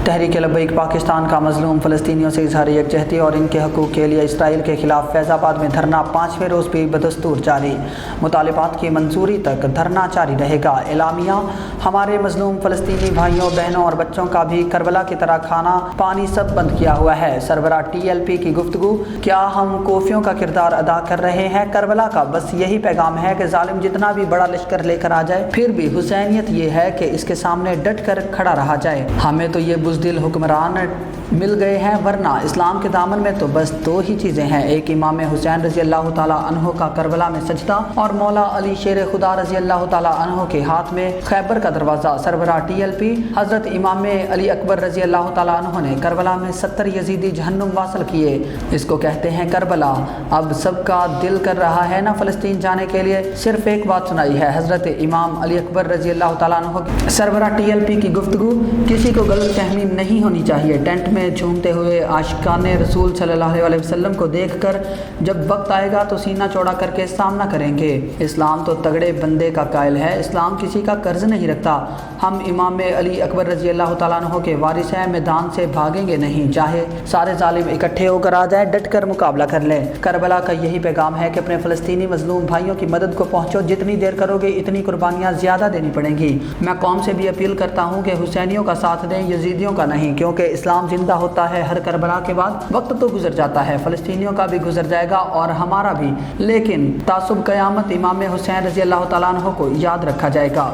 تحریک لبیک پاکستان کا مظلوم فلسطینیوں سے اظہار یکجہتی اور ان کے حقوق کے لیے اسرائیل کے خلاف فیض آباد میں دھرنا 5ویں روز بھی بدستور جاری۔ مطالبات کی منظوری تک دھرنا جاری رہے گا۔ اعلامیہ: ہمارے مظلوم فلسطینی بھائیوں بہنوں اور بچوں کا بھی کربلا کی طرح کھانا پانی سب بند کیا ہوا ہے۔ سربراہ TLP کی گفتگو: کیا ہم کوفیوں کا کردار ادا کر رہے ہیں؟ کربلا کا بس یہی پیغام ہے کہ ظالم جتنا بھی بڑا لشکر لے کر آ جائے، پھر بھی حسینیت یہ ہے کہ اس کے سامنے ڈٹ کر کھڑا رہا جائے۔ ہمیں تو یہ بزدل حکمران مل گئے ہیں، ورنہ اسلام کے دامن میں تو بس دو ہی چیزیں ہیں، ایک امام حسین رضی اللہ تعالیٰ عنہ کا کربلا میں سجدہ اور مولا علی شیر خدا رضی اللہ تعالیٰ عنہ کے ہاتھ میں خیبر کا دروازہ۔ سربراہ TLP حضرت امام علی اکبر رضی اللہ تعالیٰ عنہ نے کربلا میں 70 یزیدی جہنم واصل کیے، اس کو کہتے ہیں کربلا۔ اب سب کا دل کر رہا ہے نا فلسطین جانے کے لیے، صرف ایک بات سنائی ہے حضرت امام علی اکبر رضی اللہ تعالیٰ عنہ کی۔ سربراہ TLP کی گفتگو: کسی کو غلط فہمی نہیں ہونی چاہیے، ٹینٹ میں جھومتے ہوئے عاشقان رسول صلی اللہ علیہ وسلم کو دیکھ کر جب وقت آئے گا تو سینہ چوڑا کر کے سامنا کریں گے۔ اسلام تو تگڑے بندے کا قائل ہے، اسلام کسی کا قرض نہیں رکھتا۔ ہم امام علی اکبر رضی اللہ تعالیٰ عنہ کے وارث ہیں، میدان سے بھاگیں گے نہیں، چاہے سارے ظالم اکٹھے ہو کر آ جائیں، ڈٹ کر مقابلہ کر لیں۔ کربلا کا یہی پیغام ہے کہ اپنے فلسطینی مظلوم بھائیوں کی مدد کو پہنچو، جتنی دیر کرو گے اتنی قربانیاں زیادہ دینی پڑیں گی۔ میں قوم سے بھی اپیل کرتا ہوں کہ حسینیوں کا ساتھ دیں، یزیدیوں کا نہیں، کیونکہ اسلام زندہ ہوتا ہے ہر کربلا کے بعد۔ وقت تو گزر جاتا ہے، فلسطینیوں کا بھی گزر جائے گا اور ہمارا بھی، لیکن تعصب قیامت امام حسین رضی اللہ تعالیٰ عنہ کو یاد رکھا جائے گا۔